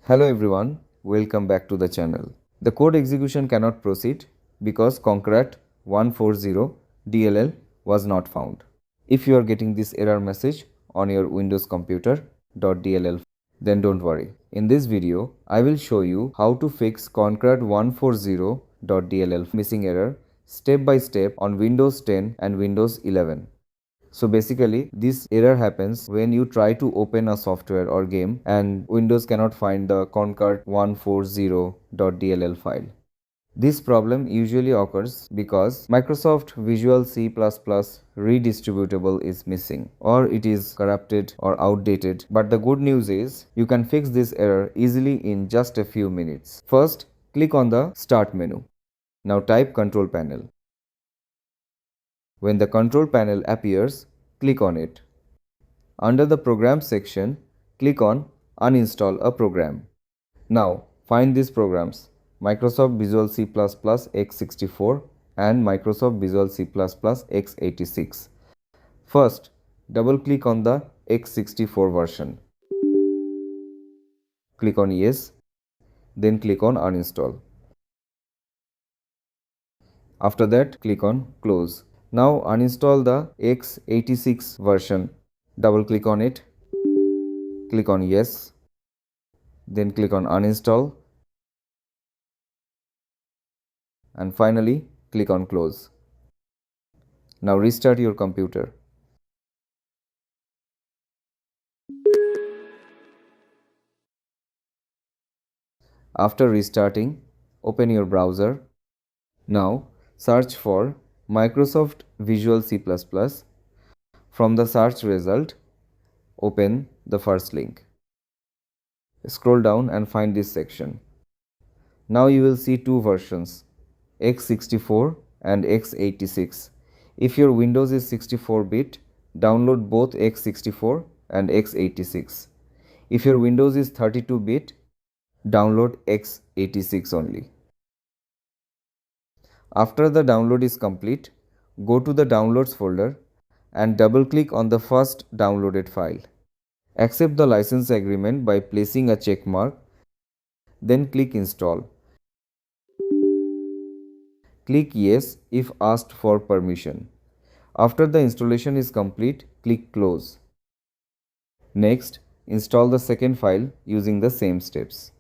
Hello everyone, welcome back to the channel. The code execution cannot proceed because concrt140.dll was not found. If you are getting this error message on your Windows computer .dll, then don't worry. In this video, I will show you how to fix concrt140.dll missing error step by step on Windows 10 and Windows 11. So basically, this error happens when you try to open a software or game and Windows cannot find the concrt140.dll file. This problem usually occurs because Microsoft Visual C Redistributable is missing, or it is corrupted or outdated. But the good news is you can fix this error easily in just a few minutes. First, click on the Start menu. Now type Control Panel. When the control panel appears, click on it. Under the Program section, click on Uninstall a program. Now, find these programs: Microsoft Visual C x64 and Microsoft Visual C x86. First, double-click on the x64 version. Click on Yes, then click on Uninstall. After that, click on Close. Now uninstall the x86 version. Double click on it. Click on Yes. Then click on Uninstall. And finally, click on Close. Now restart your computer. After restarting, open your browser. Now search for Microsoft Visual C++. From the search result, open the first link. Scroll down and find this section. Now you will see two versions, x64 and x86. If your Windows is 64-bit, download both x64 and x86. If your Windows is 32-bit, download x86 only. After the download is complete, go to the Downloads folder and double-click on the first downloaded file. Accept the license agreement by placing a check mark, then click Install. Click Yes if asked for permission. After the installation is complete, click Close. Next, install the second file using the same steps.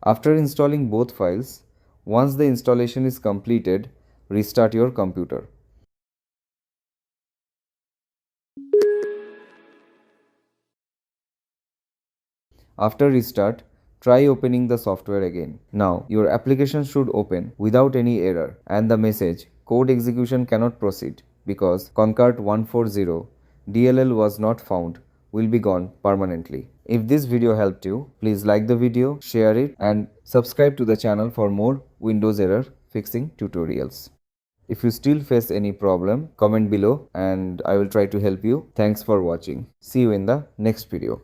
After installing both files, once the installation is completed, restart your computer. After restart, try opening the software again. Now, your application should open without any error and the message "Code execution cannot proceed because concrt140.dll was not found" will be gone permanently. If this video helped you, please like the video, share it and subscribe to the channel for more Windows error fixing tutorials. If you still face any problem, comment below and I will try to help you. Thanks for watching. See you in the next video.